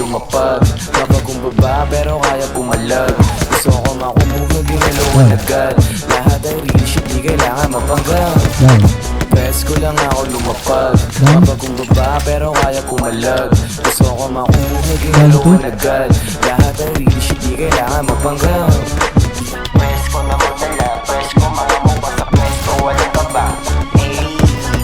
lumapag Mapagumbaba pero kaya pumalag Gusto ko makumuha, ginalawan agad Lahat ay real shit, di kailangan mapanggang Press ko lang ako lumapag Mapagumbaba pero kaya pumalag Gusto ko makumuha, ginalawan agad Lahat ay real shit, di kailangan mapanggang Press ko na magdala, press ko mga mukha sa press ko, walang kaba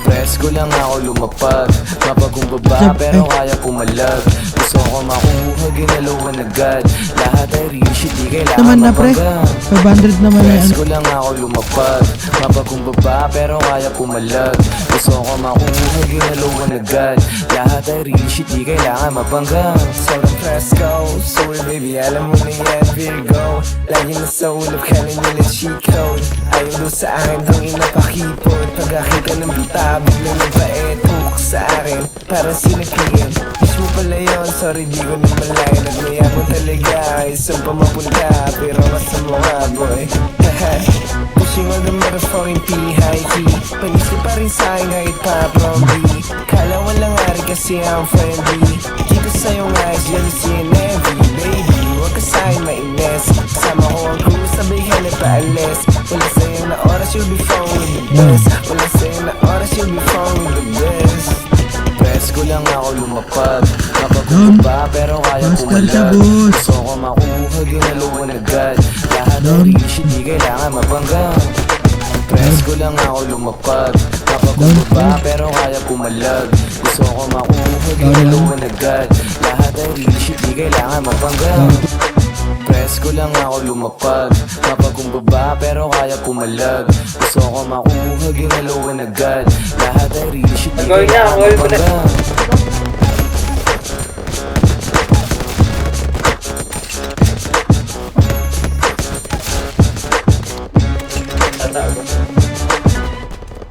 Press ko lang ako lumapag Mapagumbaba pero kaya pumalag Gusto ko makumuha, ginalawan agad Lahat ay real shit, di kailangan mapanggang 500 naman yan. Press ko lang ako lumapag Mapagumbaba pero kaya pumalag Gusto ko makumuha, ginalawan agad Lahat ay real shit, di kailangan mapanggang Sobrang press ko, soul baby, alam mo na yan, Virgo Lagi na sa ulap ka na nila cheat code Ayaw doon sa akin, itong inapakipot Pagkakita ng bita, biglang nagpait Hukak sa akin, para sinakihin Wish mo pala yun, sorry di ko na malay Nagmayabang talaga, isang pa mapunta Pero masama nga boy Pushing all the motherfucking P-high key Panisip pa rin sa'kin kahit pa from B Kala walang ari kasi I'm friendly Dito sa'yo eyes, jealousy and envy Baby, huwag ka sa'kin mainis Kasama ko ang crew, sabay ka na paalis Wala sa'yo na oras, you'll be phone with the best Wala sa'yo na oras, you'll be phone with the best Press ko lang ako lumapag Mapagumbaba pero kaya pumalag Gusto ko makumuha, ginalawan agad Lahat ng real shit, di kailangan mapanggang Press ko lang ako lumapag Mapagumbaba pero kaya pumalag Gusto ko makumuha, ginalawan agad Lahat ng real shit, di kailangan mapanggang Press ko lang ako lumapag Mapagumbaba pero kaya pumalag Gusto ko makumuha, ginalawan agad Lahat ay real shit, di kailangan mapanggang Tatago.